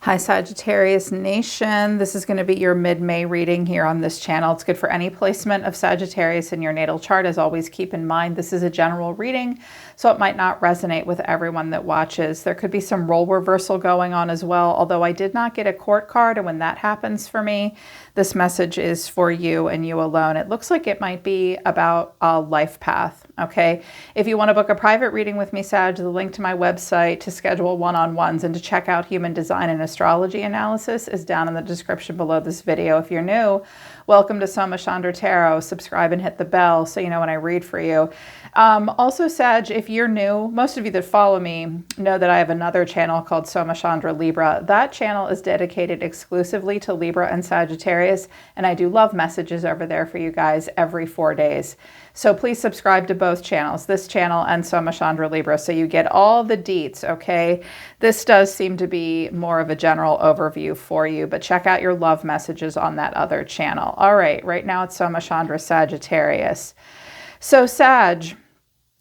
Hi Sagittarius Nation, this is going to be your mid-May reading here on this channel. It's good for any placement of Sagittarius in your natal chart. As always, keep in mind this is a general reading, so it might not resonate with everyone that watches. There could be some role reversal going on as well, although I did not get a court card, and when that happens for me, this message is for you and you alone. It looks like it might be about a life path, okay? If you want to book a private reading with me, Sag, the link to my website to schedule one-on-ones and to check out human design and astrology analysis is down in the description below this video. If you're new, welcome to Soma Chandra Tarot. Subscribe and hit the bell so you know when I read for you. Also, Sag, if you're new, most of you that follow me know that I have another channel called Soma Chandra Libra. That channel is dedicated exclusively to Libra and Sagittarius, and I do love messages over there for you guys every 4 days. So please subscribe to both channels, this channel and Soma Chandra Libra, so you get all the deets, okay? This does seem to be more of a general overview for you, but check out your love messages on that other channel. All right now it's Soma Chandra Sagittarius. So Sag,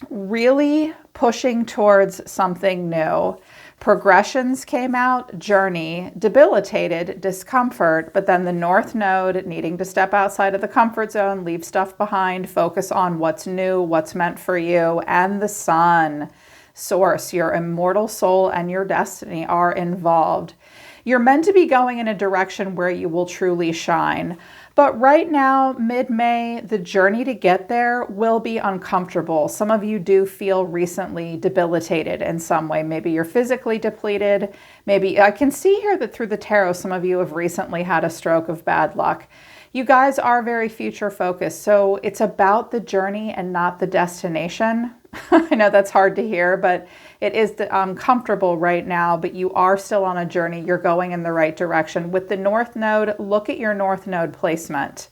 really pushing towards something new. Progressions came out, journey, debilitated, discomfort, but then the North Node needing to step outside of the comfort zone, leave stuff behind, focus on what's new, what's meant for you, and the Sun, Source, your immortal soul and your destiny are involved. You're meant to be going in a direction where you will truly shine. But right now, mid-May, the journey to get there will be uncomfortable. Some of you do feel recently debilitated in some way. Maybe you're physically depleted. Maybe I can see here that through the tarot, some of you have recently had a stroke of bad luck. You guys are very future focused, so it's about the journey and not the destination. I know that's hard to hear, but it is comfortable right now, but you are still on a journey. You're going in the right direction. With the North Node, look at your North Node placement.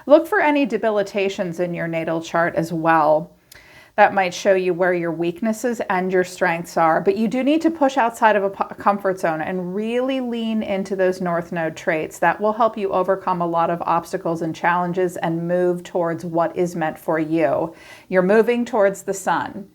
Look for any debilitations in your natal chart as well. That might show you where your weaknesses and your strengths are, but you do need to push outside of a comfort zone and really lean into those North Node traits. That will help you overcome a lot of obstacles and challenges and move towards what is meant for you. You're moving towards the Sun.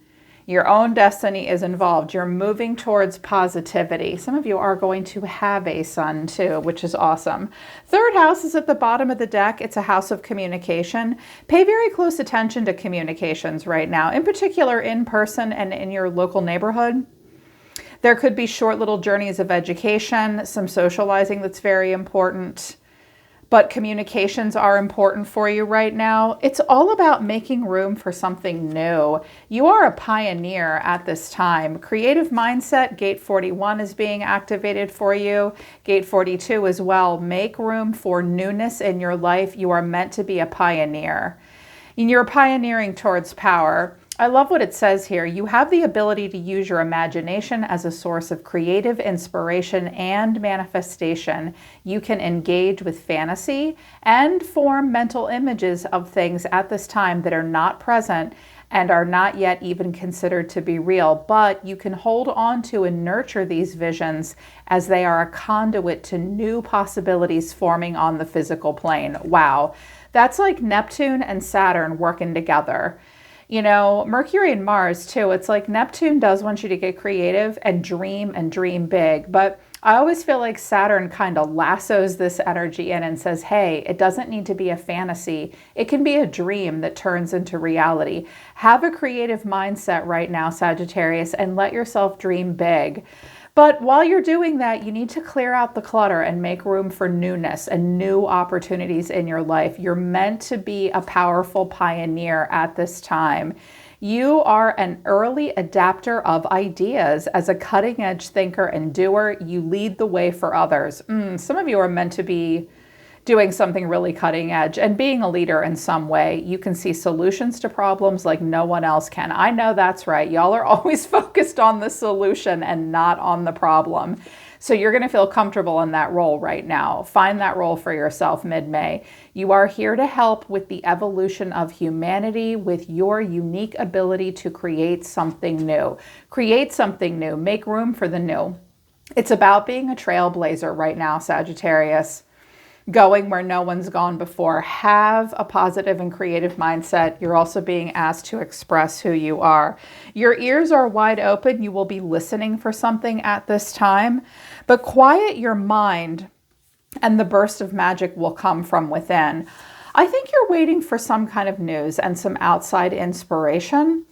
Your own destiny is involved. You're moving towards positivity. Some of you are going to have a son too, which is awesome. Third house is at the bottom of the deck. It's a house of communication. Pay very close attention to communications right now, in particular in person and in your local neighborhood. There could be short little journeys of education, some socializing that's very important. But communications are important for you right now. It's all about making room for something new. You are a pioneer at this time. Creative mindset, gate 41 is being activated for you. Gate 42 as well. Make room for newness in your life. You are meant to be a pioneer. And you're pioneering towards power. I love what it says here. You have the ability to use your imagination as a source of creative inspiration and manifestation. You can engage with fantasy and form mental images of things at this time that are not present and are not yet even considered to be real, but you can hold on to and nurture these visions as they are a conduit to new possibilities forming on the physical plane. Wow, that's like Neptune and Saturn working together. You know, Mercury and Mars too, it's like Neptune does want you to get creative and dream big. But I always feel like Saturn kind of lassos this energy in and says, hey, it doesn't need to be a fantasy. It can be a dream that turns into reality. Have a creative mindset right now, Sagittarius, and let yourself dream big. But while you're doing that, you need to clear out the clutter and make room for newness and new opportunities in your life. You're meant to be a powerful pioneer at this time. You are an early adapter of ideas. As a cutting-edge thinker and doer, you lead the way for others. Some of you are meant to be doing something really cutting edge and being a leader in some way. You can see solutions to problems like no one else can. I know that's right. Y'all are always focused on the solution and not on the problem. So you're going to feel comfortable in that role right now. Find that role for yourself mid-May. You are here to help with the evolution of humanity with your unique ability to create something new. Create something new. Make room for the new. It's about being a trailblazer right now, Sagittarius. going where no one's gone before. Have a positive and creative mindset. You're also being asked to express who you are. Your ears are wide open. You will be listening for something at this time, but quiet your mind and the burst of magic will come from within. I think you're waiting for some kind of news and some outside inspiration.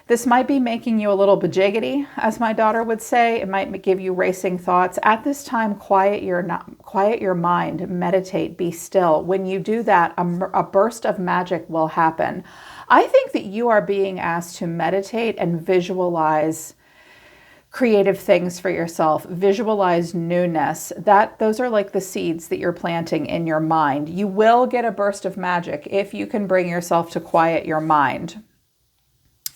This might be making you a little bajiggity, as my daughter would say. It might give you racing thoughts. At this time, quiet your mind, meditate, be still. When you do that, a burst of magic will happen. I think that you are being asked to meditate and visualize creative things for yourself, visualize newness. Those are like the seeds that you're planting in your mind. You will get a burst of magic if you can bring yourself to quiet your mind.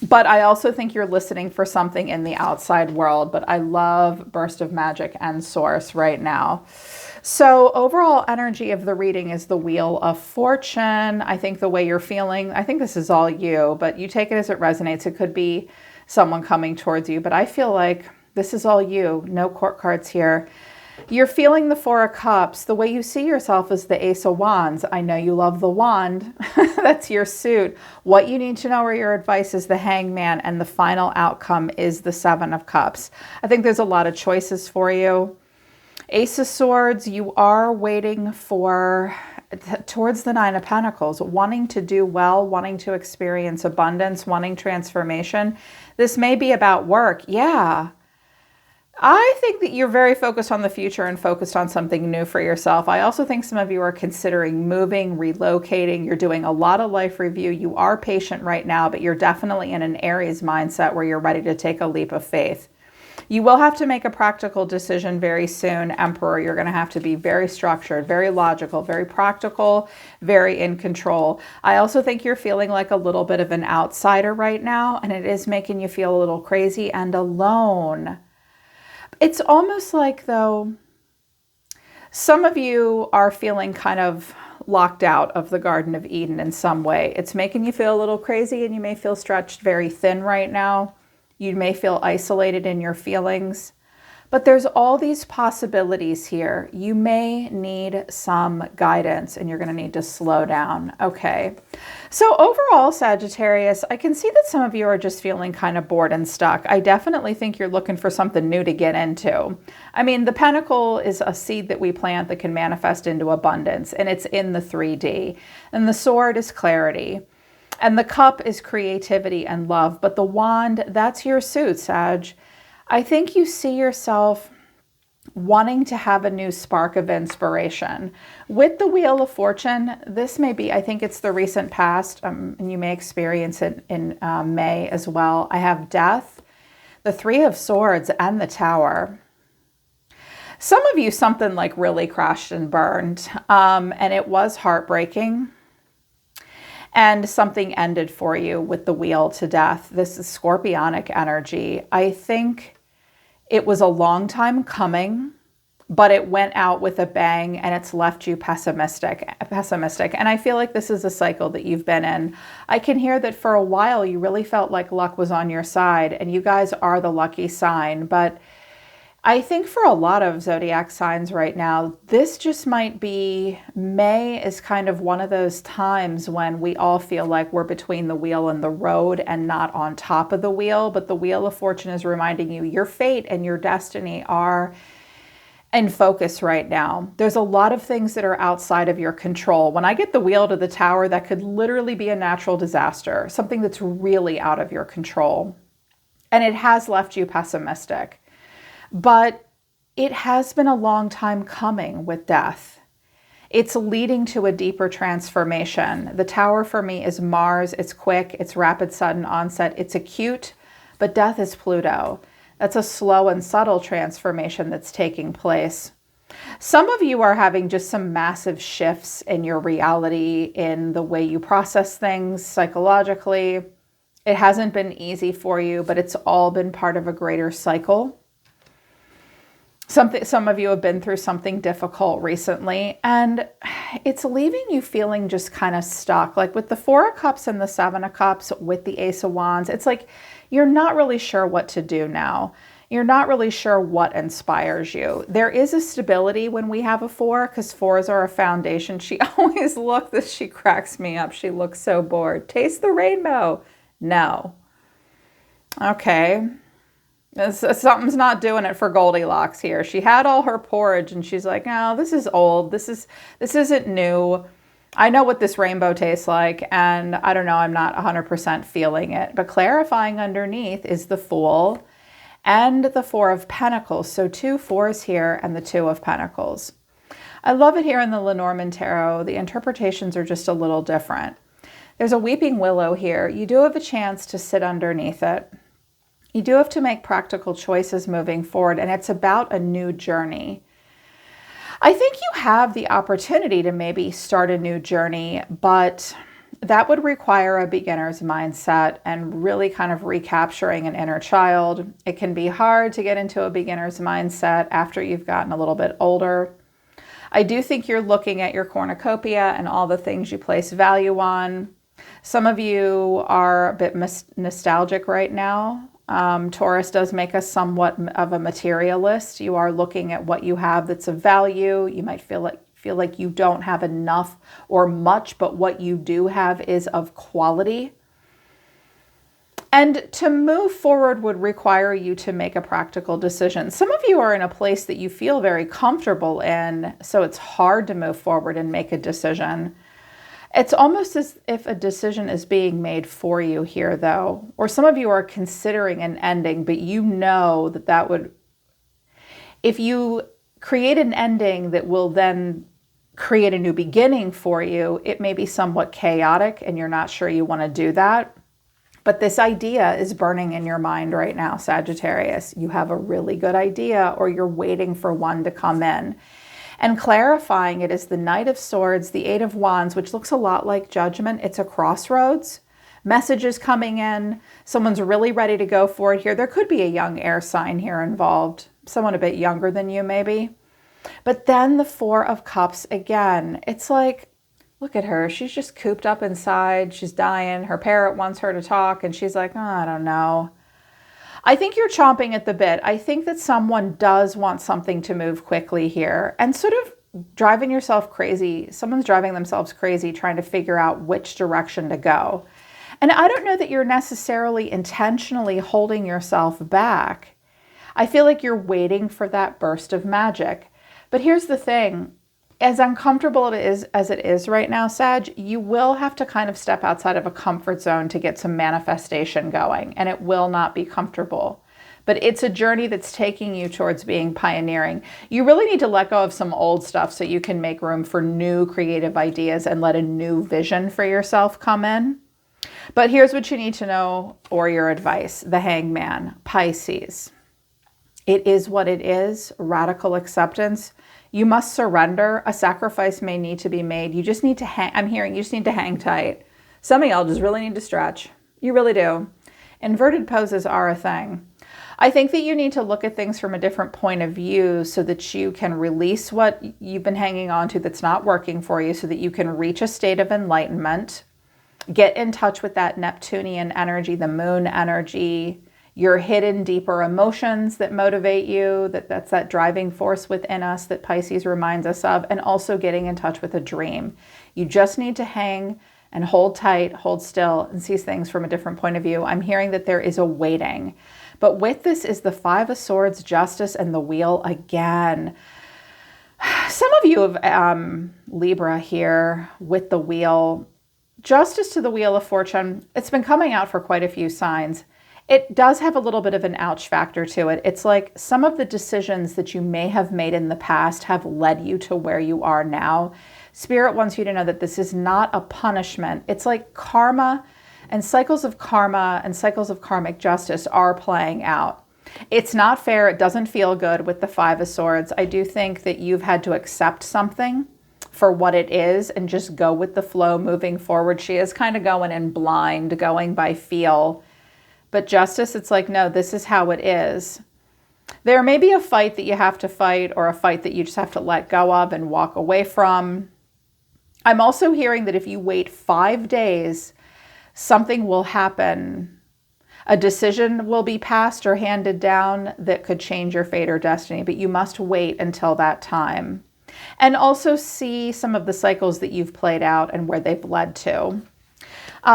But I also think you're listening for something in the outside world, but I love burst of magic and source right now. So overall energy of the reading is the Wheel of Fortune. I think the way you're feeling, I think this is all you, but you take it as it resonates. It could be someone coming towards you, but I feel like this is all you. No court cards here. You're feeling the Four of Cups. The way you see yourself is the Ace of Wands. I know you love the wand. That's your suit. What you need to know or your advice is the Hangman, and the final outcome is the Seven of Cups. I think there's a lot of choices for you. Ace of Swords, you are waiting for towards the Nine of Pentacles, wanting to do well, wanting to experience abundance, wanting transformation. This may be about work. Yeah. I think that you're very focused on the future and focused on something new for yourself. I also think some of you are considering moving, relocating. You're doing a lot of life review. You are patient right now, but you're definitely in an Aries mindset where you're ready to take a leap of faith. You will have to make a practical decision very soon, Emperor. You're going to have to be very structured, very logical, very practical, very in control. I also think you're feeling like a little bit of an outsider right now, and it is making you feel a little crazy and alone. It's almost like, though, some of you are feeling kind of locked out of the Garden of Eden in some way. It's making you feel a little crazy, and you may feel stretched very thin right now. You may feel isolated in your feelings, but there's all these possibilities here. You may need some guidance, and you're going to need to slow down. Okay. So overall, Sagittarius, I can see that some of you are just feeling kind of bored and stuck. I definitely think you're looking for something new to get into. I mean, the Pentacle is a seed that we plant that can manifest into abundance, and it's in the 3D. And the Sword is clarity. And the Cup is creativity and love. But the Wand, that's your suit, Sag. I think you see yourself wanting to have a new spark of inspiration. With the Wheel of Fortune, this may be, I think it's the recent past, and you may experience it in May as well. I have Death, the Three of Swords, and the Tower. Some of you, something like really crashed and burned, and it was heartbreaking. And something ended for you with the Wheel to Death. This is Scorpionic energy. I think it was a long time coming, but it went out with a bang, and it's left you pessimistic. And I feel like this is a cycle that you've been in. I can hear that for a while you really felt like luck was on your side, and you guys are the lucky sign. But I think for a lot of zodiac signs right now, this just might be, May is kind of one of those times when we all feel like we're between the wheel and the road and not on top of the wheel. But the Wheel of Fortune is reminding you your fate and your destiny are in focus right now. There's a lot of things that are outside of your control. When I get the Wheel to the Tower, that could literally be a natural disaster, something that's really out of your control. And it has left you pessimistic. But it has been a long time coming with Death. It's leading to a deeper transformation. The Tower for me is Mars. It's quick. It's rapid, sudden onset. It's acute, but Death is Pluto. That's a slow and subtle transformation that's taking place. Some of you are having just some massive shifts in your reality, in the way you process things psychologically. It hasn't been easy for you, but it's all been part of a greater cycle. Some of you have been through something difficult recently, and it's leaving you feeling just kind of stuck. Like with the Four of Cups and the Seven of Cups, with the Ace of Wands, it's like you're not really sure what to do now. You're not really sure what inspires you. There is a stability when we have a 4, because 4s are a foundation. She always looks, she cracks me up. She looks so bored. Taste the rainbow. No. Okay. Something's not doing it for Goldilocks here. She had all her porridge and she's like, no, this is old. This isn't new. I know what this rainbow tastes like, and I don't know, I'm not 100% feeling it. But clarifying underneath is the Fool and the 4 of Pentacles. So 2 4s here and the 2 of Pentacles. I love it here in the Lenormand Tarot. The interpretations are just a little different. There's a weeping willow here. You do have a chance to sit underneath it. You do have to make practical choices moving forward, and it's about a new journey. I think you have the opportunity to maybe start a new journey, but that would require a beginner's mindset and really kind of recapturing an inner child. It can be hard to get into a beginner's mindset after you've gotten a little bit older. I do think you're looking at your cornucopia and all the things you place value on. Some of you are a bit nostalgic right now. Taurus does make us somewhat of a materialist. You are looking at what you have that's of value. You might feel like you don't have enough or much, but what you do have is of quality. And to move forward would require you to make a practical decision. Some of you are in a place that you feel very comfortable in, so it's hard to move forward and make a decision. It's almost as if a decision is being made for you here, though. Or some of you are considering an ending, but you know that would, if you create an ending that will then create a new beginning for you, it may be somewhat chaotic and you're not sure you want to do that. But this idea is burning in your mind right now, Sagittarius. You have a really good idea, or you're waiting for one to come in. And clarifying it is the Knight of Swords, the 8 of Wands, which looks a lot like Judgment. It's a crossroads. Messages coming in. Someone's really ready to go for it here. There could be a young air sign here involved. Someone a bit younger than you, maybe. But then the 4 of Cups again. It's like, look at her. She's just cooped up inside. She's dying. Her parrot wants her to talk, and she's like, oh, I don't know. I think you're chomping at the bit. I think that someone does want something to move quickly here and sort of driving yourself crazy. Someone's driving themselves crazy trying to figure out which direction to go. And I don't know that you're necessarily intentionally holding yourself back. I feel like you're waiting for that burst of magic. But here's the thing. As uncomfortable as it is right now, Sag, you will have to kind of step outside of a comfort zone to get some manifestation going, and it will not be comfortable. But it's a journey that's taking you towards being pioneering. You really need to let go of some old stuff so you can make room for new creative ideas and let a new vision for yourself come in. But here's what you need to know, or your advice. The Hangman, Pisces. It is what it is, radical acceptance. You must surrender. A sacrifice may need to be made. You just need to hang. I'm hearing you just need to hang tight. Some of y'all just really need to stretch. You really do. Inverted poses are a thing. I think that you need to look at things from a different point of view so that you can release what you've been hanging on to that's not working for you, so that you can reach a state of enlightenment, get in touch with that Neptunian energy, the moon energy, your hidden deeper emotions that motivate you, that's that driving force within us that Pisces reminds us of, and also getting in touch with a dream. You just need to hang and hold tight, hold still, and see things from a different point of view. I'm hearing that there is a waiting. But with this is the 5 of Swords, Justice, and the Wheel again. Some of you have Libra here with the Wheel. Justice to the Wheel of Fortune. It's been coming out for quite a few signs. It does have a little bit of an ouch factor to it. It's like some of the decisions that you may have made in the past have led you to where you are now. Spirit wants you to know that this is not a punishment. It's like karma and cycles of karma and cycles of karmic justice are playing out. It's not fair. It doesn't feel good with the 5 of Swords. I do think that you've had to accept something for what it is and just go with the flow moving forward. She is kind of going in blind, going by feel. But Justice, it's like, no, this is how it is. There may be a fight that you have to fight, or a fight that you just have to let go of and walk away from. I'm also hearing that if you wait 5 days, something will happen. A decision will be passed or handed down that could change your fate or destiny, but you must wait until that time. And also see some of the cycles that you've played out and where they've led to.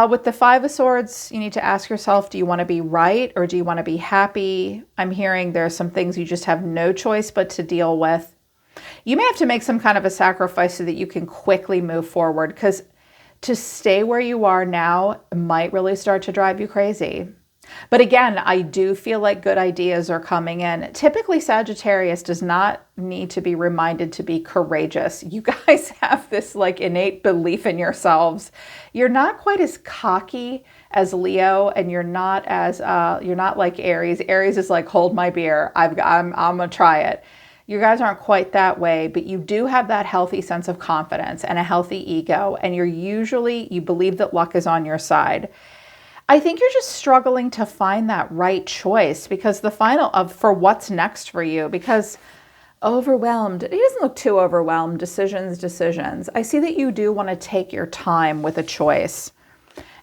With the Five of Swords, you need to ask yourself, do you want to be right or do you want to be happy? I'm hearing there are some things you just have no choice but to deal with. You may have to make some kind of a sacrifice so that you can quickly move forward, because to stay where you are now might really start to drive you crazy. But again, I do feel like good ideas are coming in. Typically, Sagittarius does not need to be reminded to be courageous. You guys have this like innate belief in yourselves. You're not quite as cocky as Leo, and you're not like Aries. Aries is like, hold my beer. I'm gonna try it. You guys aren't quite that way, but you do have that healthy sense of confidence and a healthy ego. And you believe that luck is on your side. I think you're just struggling to find that right choice, because for what's next for you, because overwhelmed, he doesn't look too overwhelmed. Decisions. I see that you do want to take your time with a choice.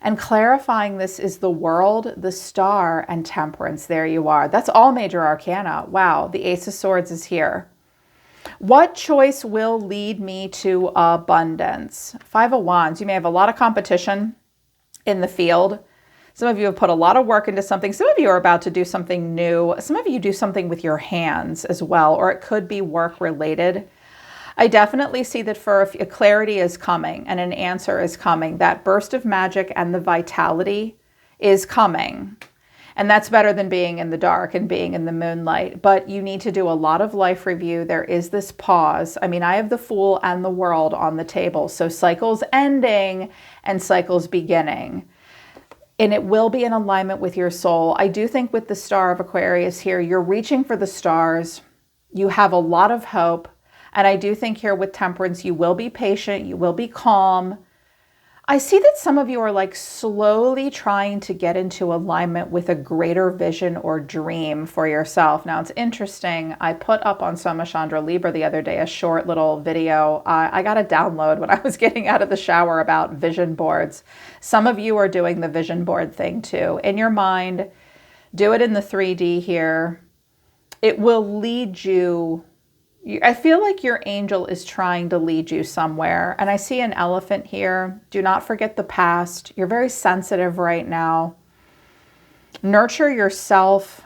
And clarifying this is the World, the Star, and Temperance. There you are. That's all major arcana. Wow, the Ace of Swords is here. What choice will lead me to abundance? Five of Wands. You may have a lot of competition in the field. Some of you have put a lot of work into something. Some of you are about to do something new. Some of you do something with your hands as well, or it could be work related. I definitely see that a clarity is coming and an answer is coming. That burst of magic and the vitality is coming. And that's better than being in the dark and being in the moonlight. But you need to do a lot of life review. There is this pause. I mean, I have the Fool and the World on the table. So cycles ending and cycles beginning. And it will be in alignment with your soul. I do think with the Star of Aquarius here, you're reaching for the stars. You have a lot of hope. And I do think here with Temperance, you will be patient. You will be calm. I see that some of you are like slowly trying to get into alignment with a greater vision or dream for yourself. Now it's interesting. I put up on Soma Chandra Libra the other day a short little video. I got a download when I was getting out of the shower about vision boards. Some of you are doing the vision board thing too. In your mind, do it in the 3D here. It will lead you. I feel like your angel is trying to lead you somewhere. And I see an elephant here. Do not forget the past. You're very sensitive right now. Nurture yourself.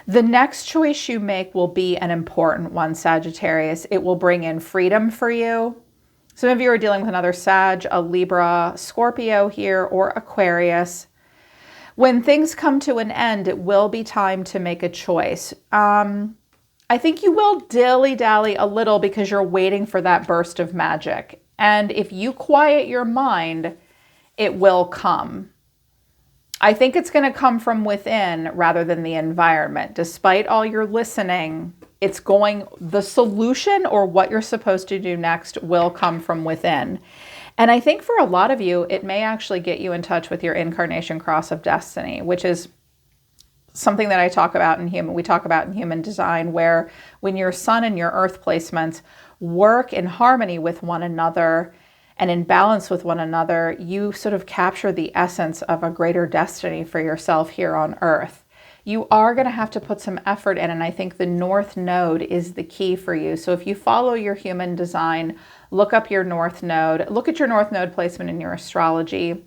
The next choice you make will be an important one, Sagittarius. It will bring in freedom for you. Some of you are dealing with another Sag, a Libra, Scorpio here, or Aquarius. When things come to an end, it will be time to make a choice. I think you will dilly-dally a little because you're waiting for that burst of magic. And if you quiet your mind, it will come. I think it's going to come from within rather than the environment. Despite all your listening, the solution or what you're supposed to do next will come from within. And I think for a lot of you, it may actually get you in touch with your incarnation cross of destiny, which is something that we talk about in human design, where when your sun and your earth placements work in harmony with one another and in balance with one another, you sort of capture the essence of a greater destiny for yourself here on earth. You are going to have to put some effort in, and I think the North Node is the key for you. So if you follow your human design, look up your North Node, look at your North Node placement in your astrology.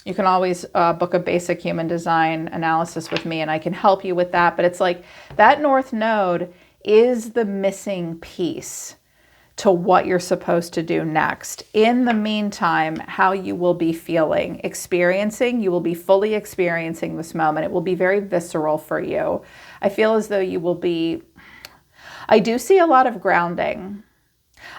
You can always book a basic human design analysis with me and I can help you with that. But it's like that North Node is the missing piece to what you're supposed to do next. In the meantime, how you will be feeling, you will be fully experiencing this moment. It will be very visceral for you. I feel as though I do see a lot of grounding.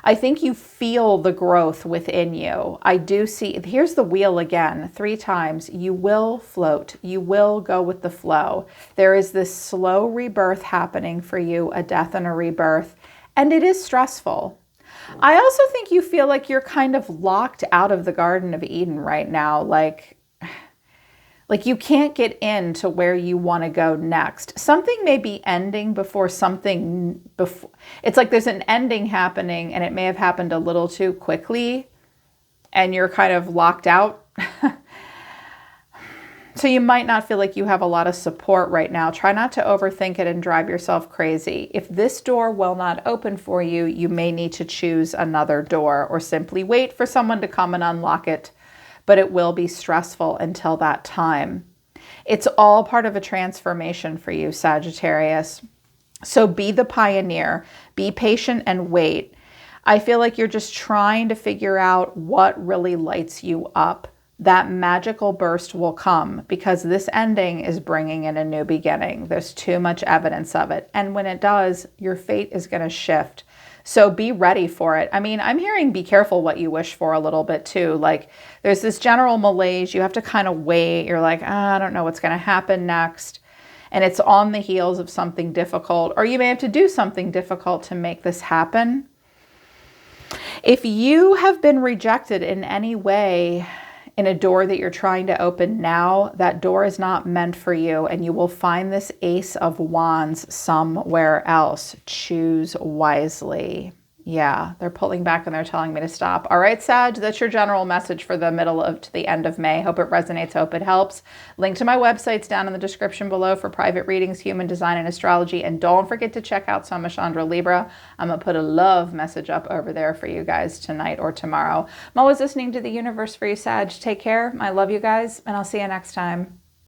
I think you feel the growth within you. I do see, here's the wheel again, 3 times. You will float. You will go with the flow. There is this slow rebirth happening for you, a death and a rebirth, and it is stressful. I also think you feel like you're kind of locked out of the Garden of Eden right now. Like you can't get into where you want to go next. Something may be ending before. It's like there's an ending happening and it may have happened a little too quickly and you're kind of locked out. So you might not feel like you have a lot of support right now. Try not to overthink it and drive yourself crazy. If this door will not open for you, you may need to choose another door or simply wait for someone to come and unlock it. But it will be stressful until that time. It's all part of a transformation for you, Sagittarius. So be the pioneer, be patient and wait. I feel like you're just trying to figure out what really lights you up. That magical burst will come because this ending is bringing in a new beginning. There's too much evidence of it. And when it does, your fate is going to shift. So be ready for it. I mean, I'm hearing be careful what you wish for a little bit too. Like there's this general malaise. You have to kind of wait. You're like, I don't know what's going to happen next. And it's on the heels of something difficult, or you may have to do something difficult to make this happen. If you have been rejected in any way in a door that you're trying to open now, that door is not meant for you, and you will find this Ace of Wands somewhere else. Choose wisely. Yeah, they're pulling back and they're telling me to stop. All right, Sag, that's your general message for the middle of to the end of May. Hope it resonates. Hope it helps. Link to my websites down in the description below for private readings, human design, and astrology. And don't forget to check out Soma Chandra Libra. I'm going to put a love message up over there for you guys tonight or tomorrow. I'm always listening to the universe for you, Sag. Take care. I love you guys, and I'll see you next time.